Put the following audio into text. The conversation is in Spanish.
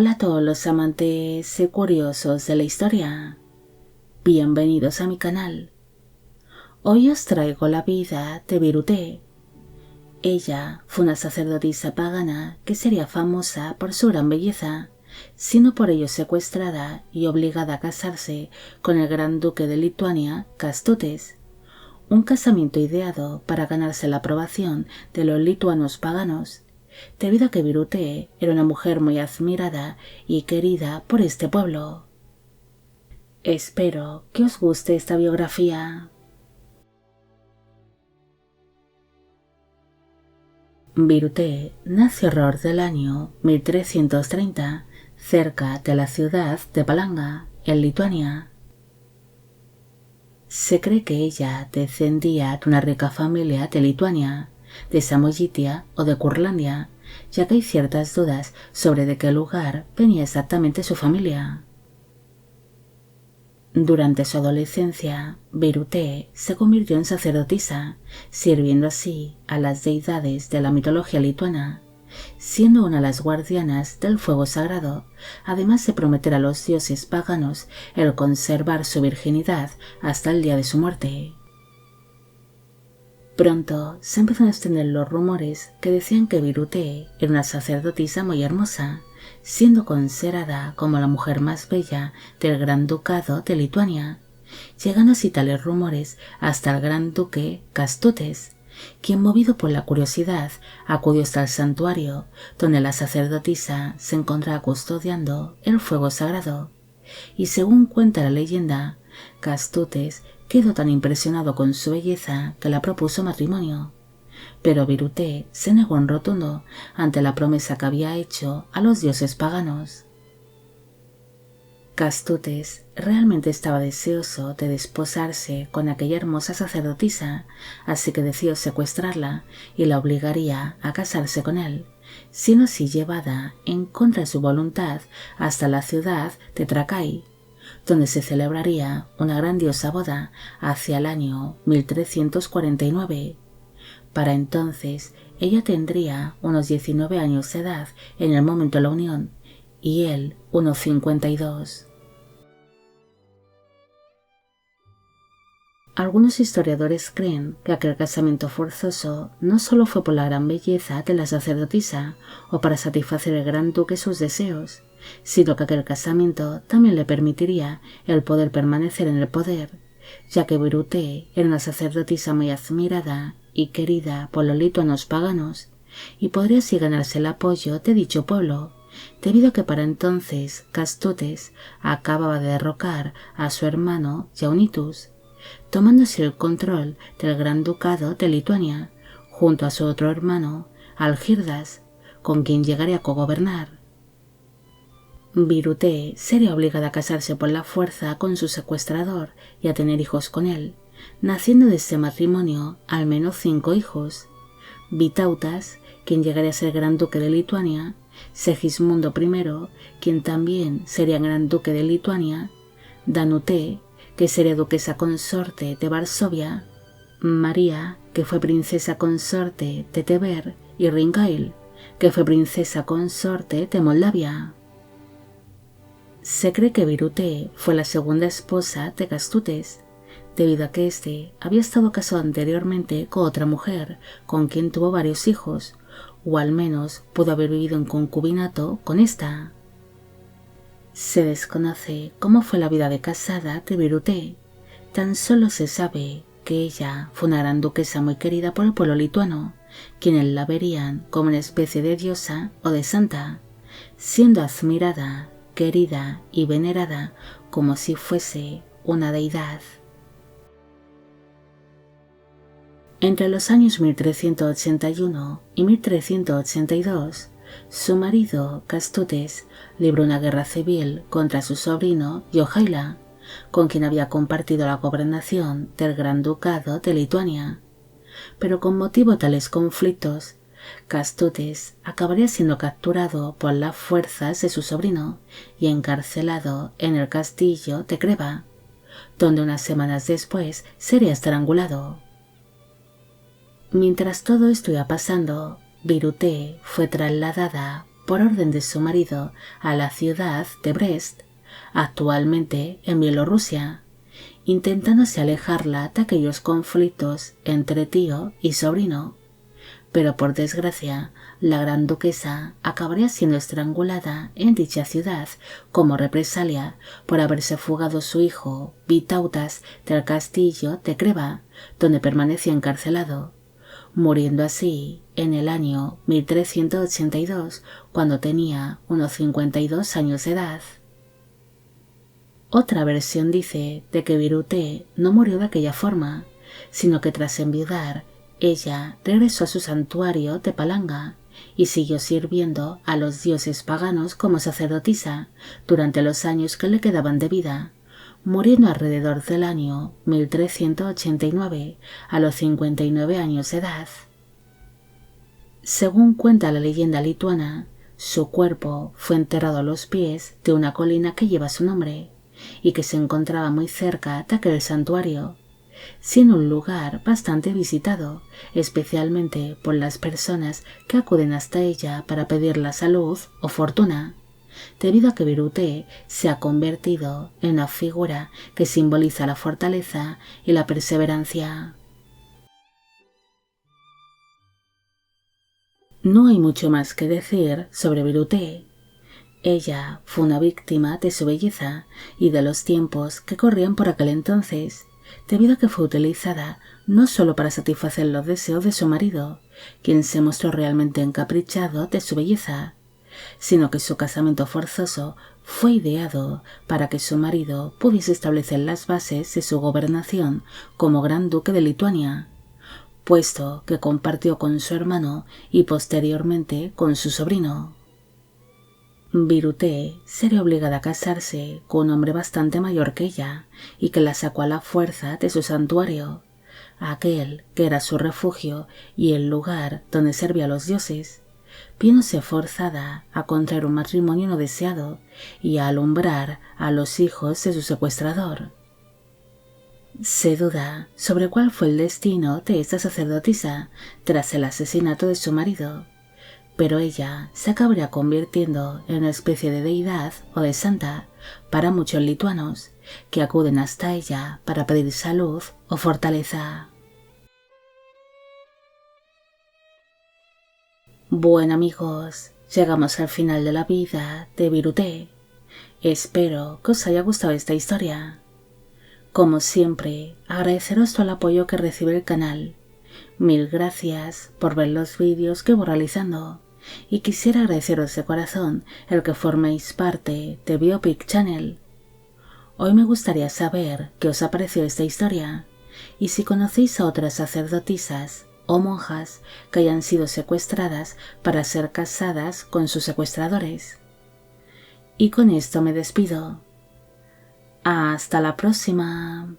Hola a todos los amantes y curiosos de la historia. Bienvenidos a mi canal. Hoy os traigo la vida de Birute. Ella fue una sacerdotisa pagana que sería famosa por su gran belleza, siendo por ello secuestrada y obligada a casarse con el gran duque de Lituania, Kęstutis. Un casamiento ideado para ganarse la aprobación de los lituanos paganos, debido a que Birute era una mujer muy admirada y querida por este pueblo. Espero que os guste esta biografía. Birute nació alrededor del año 1330, cerca de la ciudad de Palanga, en Lituania. Se cree que ella descendía de una rica familia de Lituania, de Samogitia o de Curlandia, ya que hay ciertas dudas sobre de qué lugar venía exactamente su familia. Durante su adolescencia, Birute se convirtió en sacerdotisa, sirviendo así a las deidades de la mitología lituana, siendo una de las guardianas del fuego sagrado, además de prometer a los dioses paganos el conservar su virginidad hasta el día de su muerte. Pronto se empezaron a extender los rumores que decían que Birute era una sacerdotisa muy hermosa, siendo considerada como la mujer más bella del Gran Ducado de Lituania, llegando así tales rumores hasta el gran duque Kęstutis, quien, movido por la curiosidad, acudió hasta el santuario donde la sacerdotisa se encontraba custodiando el fuego sagrado, y según cuenta la leyenda, Kęstutis quedó tan impresionado con su belleza que la propuso matrimonio, pero Birute se negó en rotundo ante la promesa que había hecho a los dioses paganos. Kęstutis realmente estaba deseoso de desposarse con aquella hermosa sacerdotisa, así que decidió secuestrarla y la obligaría a casarse con él, siendo así llevada en contra de su voluntad hasta la ciudad de Trakai, donde se celebraría una grandiosa boda hacia el año 1349. Para entonces ella tendría unos 19 años de edad en el momento de la unión y él unos 52. Algunos historiadores creen que aquel casamiento forzoso no solo fue por la gran belleza de la sacerdotisa o para satisfacer al gran duque sus deseos, sino que aquel casamiento también le permitiría el poder permanecer en el poder, ya que Birute era una sacerdotisa muy admirada y querida por los lituanos paganos, y podría así ganarse el apoyo de dicho pueblo, debido a que para entonces Kęstutis acababa de derrocar a su hermano Jaunitus, tomándose el control del Gran Ducado de Lituania, junto a su otro hermano, Algirdas, con quien llegaría a cogobernar. Birute sería obligada a casarse por la fuerza con su secuestrador y a tener hijos con él, naciendo de este matrimonio al menos 5 hijos: Vytautas, quien llegaría a ser Gran Duque de Lituania; Segismundo I, quien también sería Gran Duque de Lituania; Danute, que sería duquesa consorte de Varsovia; María, que fue princesa consorte de Tver; y Ringail, que fue princesa consorte de Moldavia. Se cree que Birute fue la segunda esposa de Kęstutis, debido a que éste había estado casado anteriormente con otra mujer, con quien tuvo varios hijos, o al menos pudo haber vivido en concubinato con esta. Se desconoce cómo fue la vida de casada de Birute, tan solo se sabe que ella fue una gran duquesa muy querida por el pueblo lituano, quienes la verían como una especie de diosa o de santa, siendo admirada, querida y venerada como si fuese una deidad. Entre los años 1381 y 1382, su marido Kęstutis libró una guerra civil contra su sobrino Jogaila, con quien había compartido la gobernación del Gran Ducado de Lituania. Pero con motivo de tales conflictos, Kęstutis acabaría siendo capturado por las fuerzas de su sobrino y encarcelado en el castillo de Creva, donde unas semanas después sería estrangulado. Mientras todo esto iba pasando, Birute fue trasladada por orden de su marido a la ciudad de Brest, actualmente en Bielorrusia, intentándose alejarla de aquellos conflictos entre tío y sobrino. Pero por desgracia, la gran duquesa acabaría siendo estrangulada en dicha ciudad como represalia por haberse fugado su hijo Vitautas del castillo de Creva, donde permanecía encarcelado, muriendo así en el año 1382, cuando tenía unos 52 años de edad. Otra versión dice de que Birute no murió de aquella forma, sino que tras enviudar, ella regresó a su santuario de Palanga y siguió sirviendo a los dioses paganos como sacerdotisa durante los años que le quedaban de vida, muriendo alrededor del año 1389 a los 59 años de edad. Según cuenta la leyenda lituana, su cuerpo fue enterrado a los pies de una colina que lleva su nombre y que se encontraba muy cerca de aquel santuario, siendo un lugar bastante visitado, especialmente por las personas que acuden hasta ella para pedir la salud o fortuna, debido a que Birute se ha convertido en una figura que simboliza la fortaleza y la perseverancia. No hay mucho más que decir sobre Birute. Ella fue una víctima de su belleza y de los tiempos que corrían por aquel entonces, debido a que fue utilizada no solo para satisfacer los deseos de su marido, quien se mostró realmente encaprichado de su belleza, sino que su casamiento forzoso fue ideado para que su marido pudiese establecer las bases de su gobernación como gran duque de Lituania, puesto que compartió con su hermano y posteriormente con su sobrino. Birute sería obligada a casarse con un hombre bastante mayor que ella y que la sacó a la fuerza de su santuario, aquel que era su refugio y el lugar donde servía a los dioses, viéndose forzada a contraer un matrimonio no deseado y a alumbrar a los hijos de su secuestrador. Se duda sobre cuál fue el destino de esta sacerdotisa tras el asesinato de su marido, pero ella se acabaría convirtiendo en una especie de deidad o de santa para muchos lituanos que acuden hasta ella para pedir salud o fortaleza. Bueno amigos, llegamos al final de la vida de Birute. Espero que os haya gustado esta historia. Como siempre, agradeceros todo el apoyo que recibe el canal. Mil gracias por ver los vídeos que voy realizando. Y quisiera agradeceros de corazón el que forméis parte de Biopic Channel. Hoy me gustaría saber qué os ha parecido esta historia y si conocéis a otras sacerdotisas o monjas que hayan sido secuestradas para ser casadas con sus secuestradores. Y con esto me despido. Hasta la próxima.